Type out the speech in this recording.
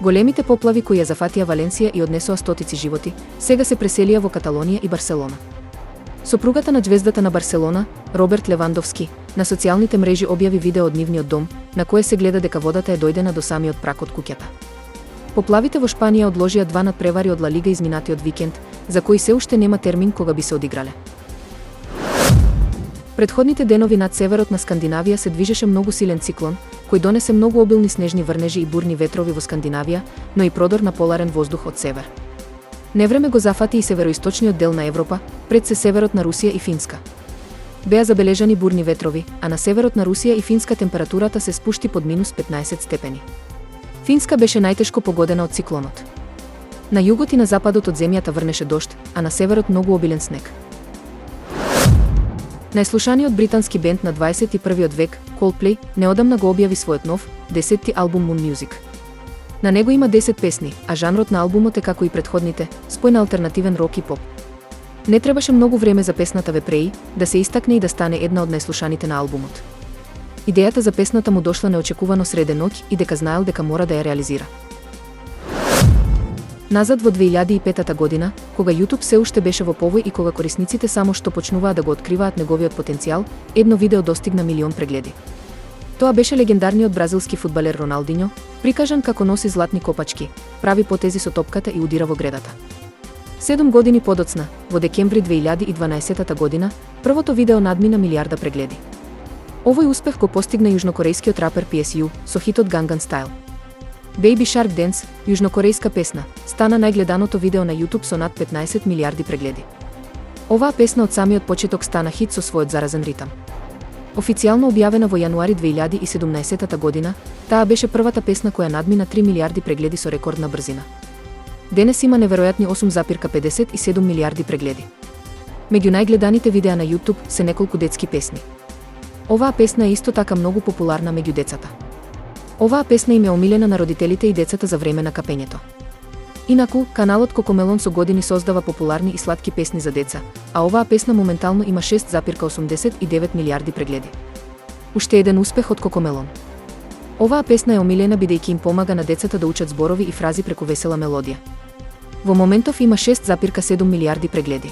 Големите поплави кои ја зафатија Валенсија и однесоа стотици животи, сега се преселија во Каталонија и Барселона. Сопругата на ѕвездата на Барселона, Роберт Левандовски, на социјалните мрежи објави видео од нивниот дом, на кое се гледа дека водата е дојдена до самиот прак од куќата. Поплавите во Шпанија одложија 2 надпревари од Ла Лига изминатиот викенд, за кои се уште нема термин кога би се одиграле. Предходните денови над северот на Скандинавија се движеше многу силен циклон, кој донесе многу обилни снежни врнежи и бурни ветрови во Скандинавија, но и продор на поларен воздух од север. Невреме го зафати и североисточниот дел на Европа, пред се северот на Русија и Финска. Беа забележани бурни ветрови, а на северот на Русија и Финска температурата се спушти под минус 15 степени. Финска беше најтешко погодена од циклонот. На југот и на западот од земјата врнеше дожд, а на северот многу обилен снег. Најслушаниот британски бенд на 21 век, Coldplay, неодамна го објави својот нов, 10-ти албум Moon Music. На него има 10 песни, а жанрот на албумот е како и претходните, спој на алтернативен рок и поп. Не требаше многу време за песната Вепреи да се истакне и да стане една од најслушаните на албумот. Идејата за песната му дошла неочекувано среде ноќ и дека знаел дека мора да ја реализира. Назад во 2005 година, кога YouTube се уште беше во повој и кога корисниците само што почнуваа да го откриваат неговиот потенцијал, едно видео достигна 1 милион прегледи. Тоа беше легендарниот бразилски фудбалер Роналдињо, прикажан како носи златни копачки, прави потези со топката и удира во гредата. 7 години подоцна, во декември 2012 година, првото видео надмина 1 милиарда прегледи. Овој успех го постигна јужнокорејскиот рапер PSU со хитот Gangnam Style. Baby Shark Dance, јужнокорејска песна, стана најгледаното видео на YouTube со над 15 милиарди прегледи. Оваа песна од самиот почеток стана хит со својот заразен ритам. Официјално објавена во јануари 2017 година, таа беше првата песна која надмина 3 милиарди прегледи со рекордна брзина. Денес има неверојатни 8,57 милиарди прегледи. Меѓу најгледаните видеа на YouTube се неколку детски песни. Оваа песна е исто така многу популарна меѓу децата. Оваа песна им е омилена на родителите и децата за време на капењето. Инаку, каналот Кокомелон со години создава популарни и сладки песни за деца, а оваа песна моментално има 6,89 милиарди прегледи. Уште еден успех од Кокомелон. Оваа песна е омилена бидејќи им помага на децата да учат зборови и фрази преку весела мелодија. Во моментов има 6,7 милиарди прегледи.